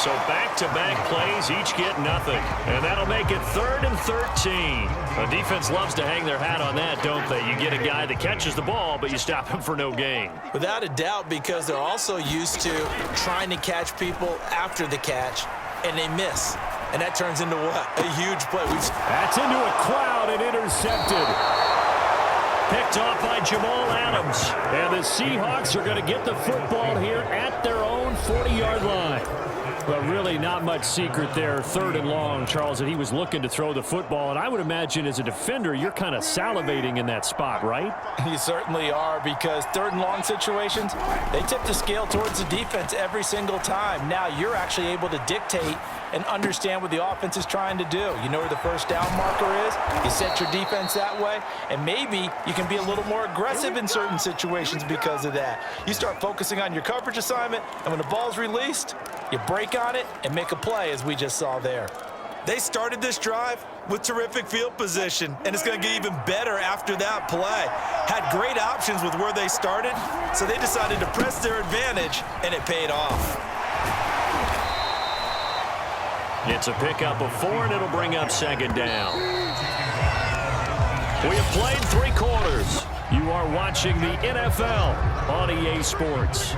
So back-to-back plays, each get nothing. And that'll make it 3rd and 13. The defense loves to hang their hat on that, don't they? You get a guy that catches the ball, but you stop him for no gain. Without a doubt, because they're also used to trying to catch people after the catch, and they miss. And that turns into what? A huge play. That's into a crowd and intercepted. Picked off by Jamal Adams. And the Seahawks are going to get the football here at their own 40-yard line. But really not much secret there. 3rd and long, Charles, that he was looking to throw the football. And I would imagine as a defender, you're kind of salivating in that spot, right? You certainly are, because 3rd and long situations, they tip the scale towards the defense every single time. Now you're actually able to dictate and understand what the offense is trying to do. You know where the first down marker is. You set your defense that way, and maybe you can be a little more aggressive in certain situations because of that. You start focusing on your coverage assignment, and when the ball's released, you break on it and make a play, as we just saw there. They started this drive with terrific field position, and it's going to get even better after that play. Had great options with where they started, so they decided to press their advantage, and it paid off. It's a pickup of 4, and it'll bring up 2nd down. We have played 3 quarters. You are watching the NFL on EA Sports.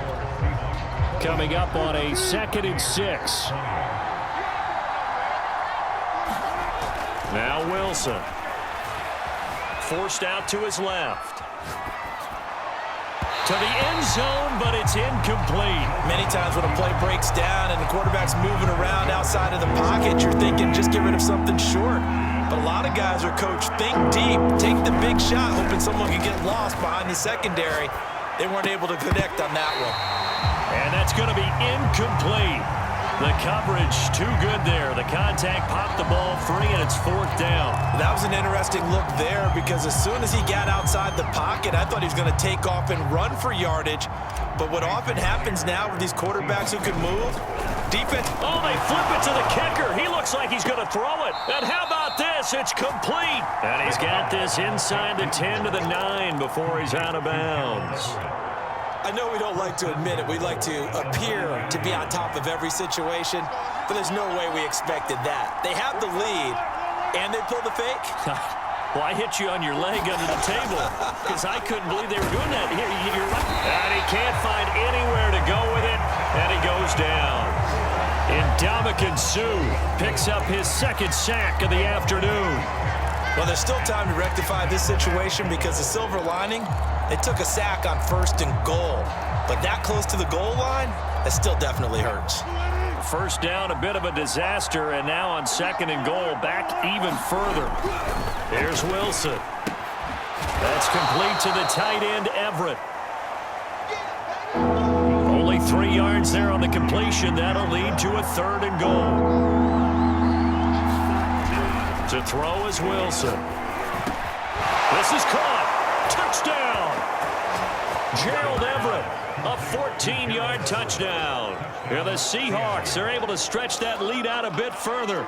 Coming up on a 2nd and 6. Now Wilson. Forced out to his left. To the end zone, but it's incomplete. Many times when a play breaks down and the quarterback's moving around outside of the pocket, you're thinking just get rid of something short. But a lot of guys are coached, think deep, take the big shot, hoping someone can get lost behind the secondary. They weren't able to connect on that one. And that's going to be incomplete. The coverage too good there. The contact popped the ball free, and it's 4th down. That was an interesting look there, because as soon as he got outside the pocket, I thought he was going to take off and run for yardage. But what often happens now with these quarterbacks who can move, defense. Oh, they flip it to the kicker. He looks like he's going to throw it. And how about this? It's complete. And he's got this inside the 10 to the 9 before he's out of bounds. I know we don't like to admit it. We like to appear to be on top of every situation, but there's no way we expected that. They have the lead, and they pull the fake. Well, I hit you on your leg under the table because I couldn't believe they were doing that. Here, you're right. And he can't find anywhere to go with it, and he goes down. Ndamukong Suh picks up his 2nd sack of the afternoon. Well, there's still time to rectify this situation, because the silver lining, they took a sack on 1st and goal. But that close to the goal line, that still definitely hurts. 1st down, a bit of a disaster, and now on 2nd and goal, back even further. Here's Wilson. That's complete to the tight end, Everett. Only 3 yards there on the completion. That'll lead to a 3rd and goal. To throw is Wilson. This is caught. Touchdown. Gerald Everett, a 14-yard touchdown. And the Seahawks are able to stretch that lead out a bit further.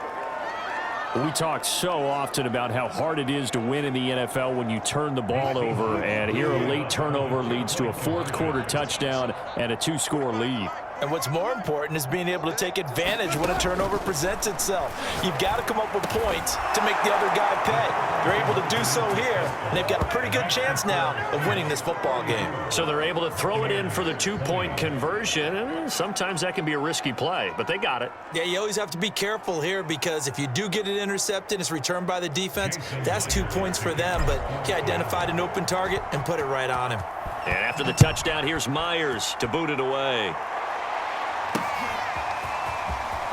We talk so often about how hard it is to win in the NFL when you turn the ball over. And here a late turnover leads to a 4th quarter touchdown and a 2-score lead. And what's more important is being able to take advantage when a turnover presents itself. You've got to come up with points to make the other guy pay. They're able to do so here, and they've got a pretty good chance now of winning this football game. So they're able to throw it in for the 2-point conversion, and sometimes that can be a risky play, but they got it. Yeah, you always have to be careful here, because if you do get it intercepted, it's returned by the defense, that's 2 points for them, but he identified an open target and put it right on him. And after the touchdown, here's Myers to boot it away.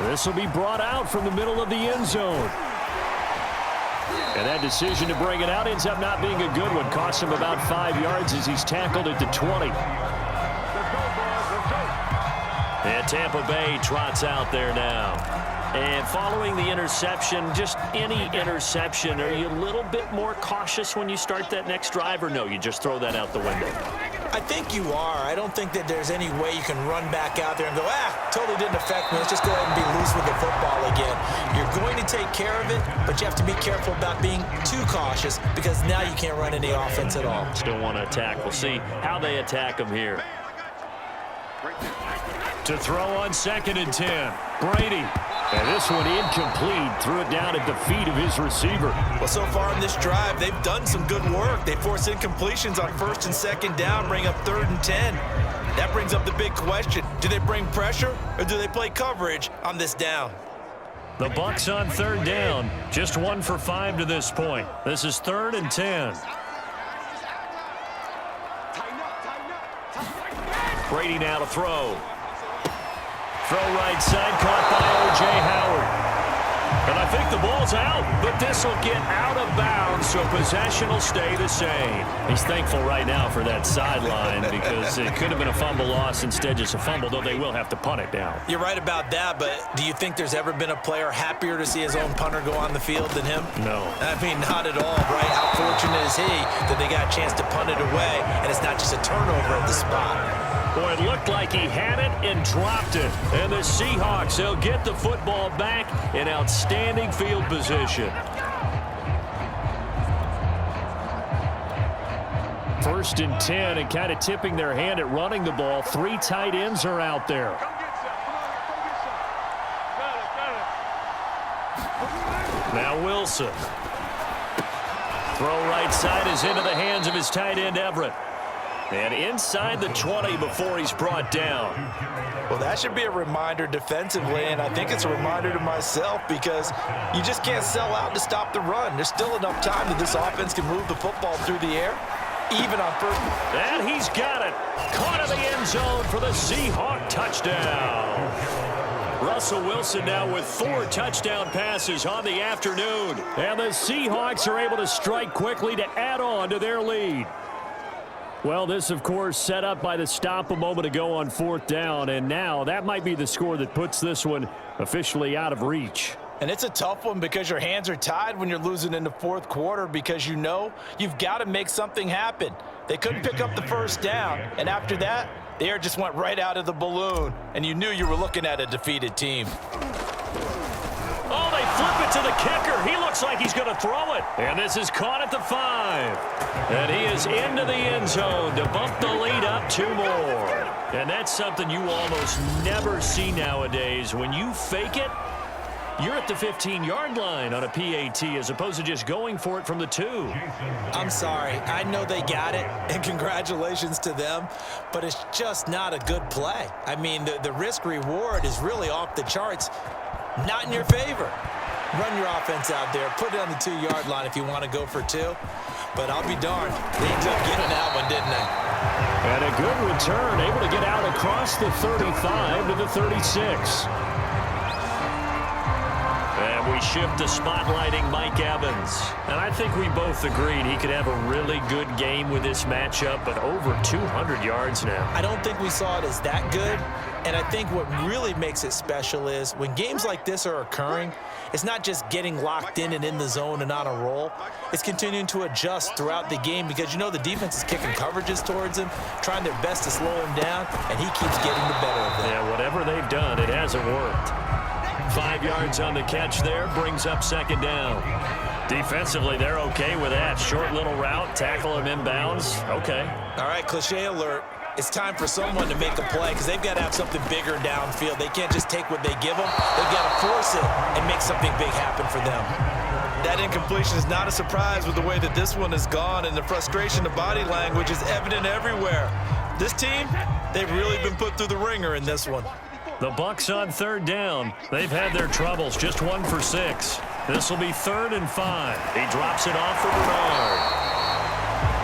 This will be brought out from the middle of the end zone. And that decision to bring it out ends up not being a good one. Costs him about 5 yards as he's tackled at the 20. And Tampa Bay trots out there now. And following the interception, just any interception, are you a little bit more cautious when you start that next drive, or no, you just throw that out the window? I think you are. I don't think that there's any way you can run back out there and go, totally didn't affect me. Let's just go ahead and be loose with the football again. You're going to take care of it, but you have to be careful about being too cautious, because now you can't run any offense at all. Still want to attack. We'll see how they attack them here. To throw on 2nd and 10. Brady. And this one incomplete. Threw it down at the feet of his receiver. Well, so far in this drive, they've done some good work. They force incompletions on 1st and 2nd down, bring up 3rd and 10. That brings up the big question. Do they bring pressure or do they play coverage on this down? The Bucs on 3rd down. Just 1 for 5 to this point. This is 3rd and 10. Brady now to throw. Throw right side, caught by O.J. Howard. And I think the ball's out, but this will get out of bounds, so possession will stay the same. He's thankful right now for that sideline because it could have been a fumble loss, instead just a fumble, though they will have to punt it down. You're right about that, but do you think there's ever been a player happier to see his own punter go on the field than him? No. I mean, not at all, right? How fortunate is he that they got a chance to punt it away, and it's not just a turnover at the spot. Boy, it looked like he had it and dropped it. And the Seahawks, they'll get the football back in outstanding field position. 1st and 10, and kind of tipping their hand at running the ball. 3 tight ends are out there. Now Wilson. Throw right side is into the hands of his tight end, Everett. And inside the 20 before he's brought down. Well, that should be a reminder defensively, and I think it's a reminder to myself because you just can't sell out to stop the run. There's still enough time that this offense can move the football through the air, even on 1st. And he's got it. Caught in the end zone for the Seahawk touchdown. Russell Wilson now with 4 touchdown passes on the afternoon. And the Seahawks are able to strike quickly to add on to their lead. Well, this, of course, set up by the stop a moment ago on 4th down, and now that might be the score that puts this one officially out of reach. And it's a tough one because your hands are tied when you're losing in the 4th quarter because you know you've got to make something happen. They couldn't pick up the 1st down, and after that, the air just went right out of the balloon, and you knew you were looking at a defeated team. Oh, they flip it to the kicker. He looks like he's going to throw it. And this is caught at the 5. And he is into the end zone to bump the lead up 2 more. And that's something you almost never see nowadays. When you fake it, you're at the 15-yard line on a PAT as opposed to just going for it from the 2. I'm sorry. I know they got it, and congratulations to them, but it's just not a good play. I mean, the risk-reward is really off the charts. Not in your favor. Run your offense out there. Put it on the 2-yard line if you want to go for 2. But I'll be darned. They ended up getting that one, didn't they? And a good return. Able to get out across the 35 to the 36. And we shift to spotlighting Mike Evans. And I think we both agreed he could have a really good game with this matchup, but over 200 yards now. I don't think we saw it as that good. And I think what really makes it special is when games like this are occurring, it's not just getting locked in and in the zone and on a roll. It's continuing to adjust throughout the game because you know the defense is kicking coverages towards him, trying their best to slow him down, and he keeps getting the better of them. Yeah, whatever they've done, it hasn't worked. 5 yards on the catch there, brings up 2nd down. Defensively, they're okay with that. Short little route, tackle him inbounds. Okay. All right, cliche alert. It's time for someone to make a play because they've got to have something bigger downfield. They can't just take what they give them. They've got to force it and make something big happen for them. That incompletion is not a surprise with the way that this one has gone, and the frustration of body language is evident everywhere. This team, they've really been put through the ringer in this one. The Bucs on 3rd down. They've had their troubles, just 1 for 6. This will be 3rd and 5. He drops it off for Bernard.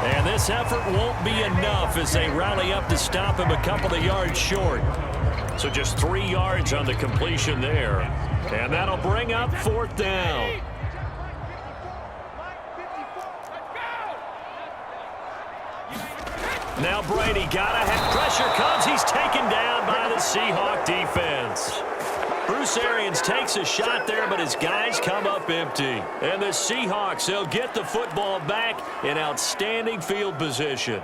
And this effort won't be enough as they rally up to stop him a couple of yards short. So just 3 yards on the completion there. And that'll bring up 4th down. Now Brady gotta have pressure comes. He's taken down by the Seahawk defense. Bruce Arians takes a shot there, but his guys come up empty. And the Seahawks, they'll get the football back in outstanding field position.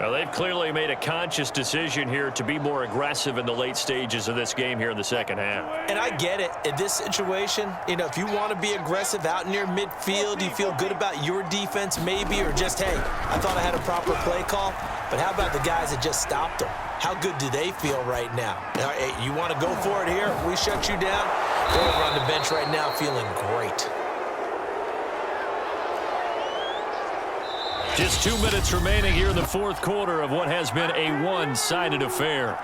Well, they've clearly made a conscious decision here to be more aggressive in the late stages of this game here in the 2nd half. And I get it. In this situation, you know, if you want to be aggressive out near midfield, you feel good about your defense maybe, or just, hey, I thought I had a proper play call. But how about the guys that just stopped them? how good do they feel right now? Hey, you want to go for it here? We shut you down? They're over on the bench right now feeling great. Just 2 minutes remaining here in the fourth quarter of what has been a one-sided affair.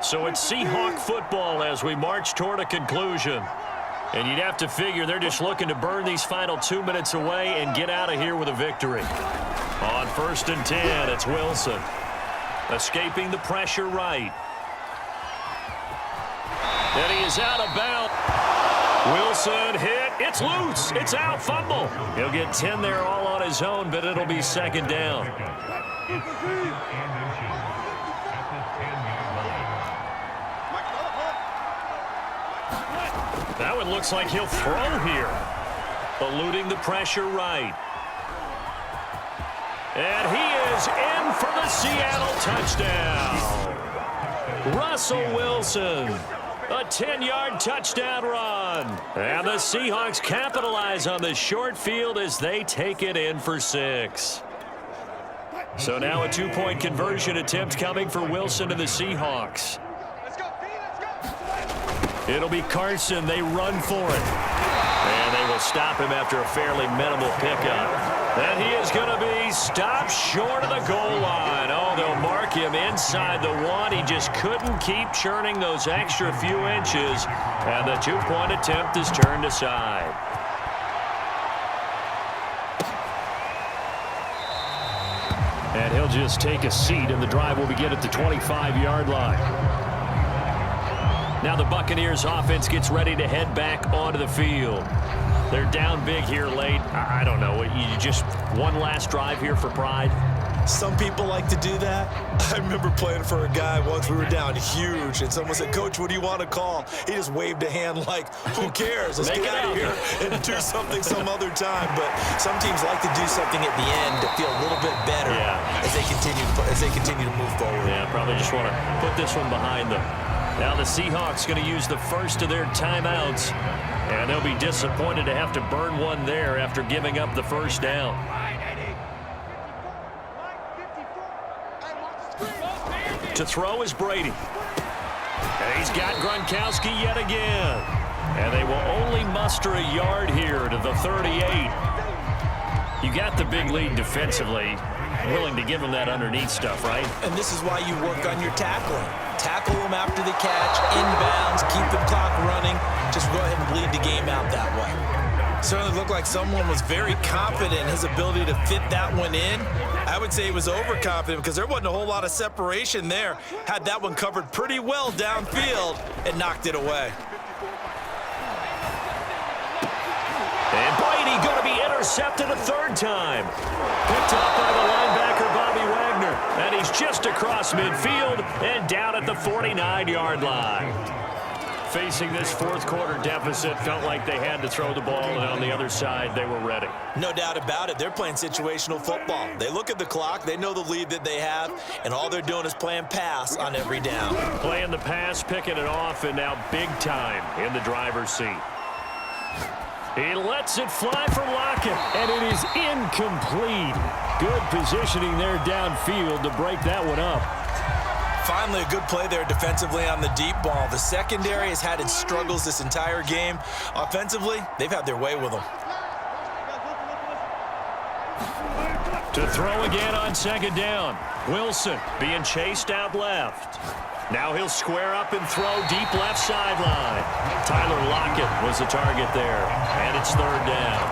So it's Seahawk football as we march toward a conclusion. And you'd have to figure they're just looking to burn these final 2 minutes away and get out of here with a victory. On 1st and 10, it's Wilson. Escaping the pressure right. And he is out of bounds. Wilson hit. It's loose. It's out. Fumble. He'll get 10 there all on his own, but it'll be second down. That one looks like he'll throw here. Eluding the pressure right. And he is in for the Seattle touchdown. Russell Wilson. A 10-yard touchdown run. And the Seahawks capitalize on the short field as they take it in for 6. So now a 2-point conversion attempt coming for Wilson and the Seahawks. It'll be Carson. They run for it. And they will stop him after a fairly minimal pickup. And he is going to be stopped short of the goal line. Oh, they'll mark him inside the 1. He just couldn't keep churning those extra few inches. And the 2-point attempt is turned aside. And he'll just take a seat, and the drive will begin at the 25-yard line. Now the Buccaneers offense gets ready to head back onto the field. They're down big here late. I don't know. You just one last drive here for pride? Some people like to do that. I remember playing for a guy once. We were down huge, and someone said, "Coach, what do you want to call?" He just waved a hand like, "Who cares? Let's get out of here and do something some other time." But some teams like to do something at the end to feel a little bit better as they continue to move forward. Yeah, probably just want to put this one behind them. Now the Seahawks going to use the first of their timeouts, and they'll be disappointed to have to burn one there after giving up the first down. To throw is Brady. And he's got Gronkowski yet again. And they will only muster a yard here to the 38. You got the big lead defensively. Willing to give him that underneath stuff, right? And this is why you work on your tackling. Tackle them after the catch, inbounds, keep the clock running. Just go ahead and bleed the game out that way. Certainly looked like someone was very confident in his ability to fit that one in. I would say he was overconfident because there wasn't a whole lot of separation there. Had that one covered pretty well downfield and knocked it away. And Brady going to be intercepted a third time. Picked up by the linebacker, Bobby Wagner. And he's just across midfield and down at the 49-yard line. Facing this fourth quarter deficit, felt like they had to throw the ball, and on the other side, they were ready. No doubt about it. They're playing situational football. They look at the clock, they know the lead that they have, and all they're doing is playing pass on every down. Playing the pass, picking it off, and now big time in the driver's seat. He lets it fly for Lockett, and it is incomplete. Good positioning there downfield to break that one up. Finally, a good play there defensively on the deep ball. The secondary has had its struggles this entire game. Offensively, they've had their way with them. To throw again on second down. Wilson being chased out left. Now he'll square up and throw deep left sideline. Tyler Lockett was the target there, and it's third down.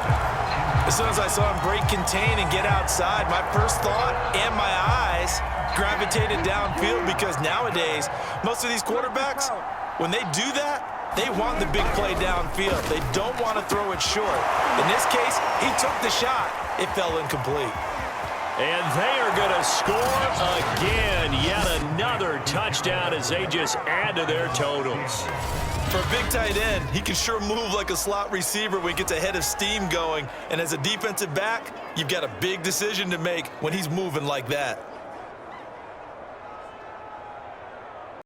As soon as I saw him break contain and get outside, my first thought and my eyes gravitated downfield, because nowadays, most of these quarterbacks, when they do that, they want the big play downfield. They don't want to throw it short. In this case, he took the shot. It fell incomplete. And they are going to score again. Yet another touchdown as they just add to their totals. For a big tight end, he can sure move like a slot receiver when he gets a head of steam going. And as a defensive back, you've got a big decision to make when he's moving like that.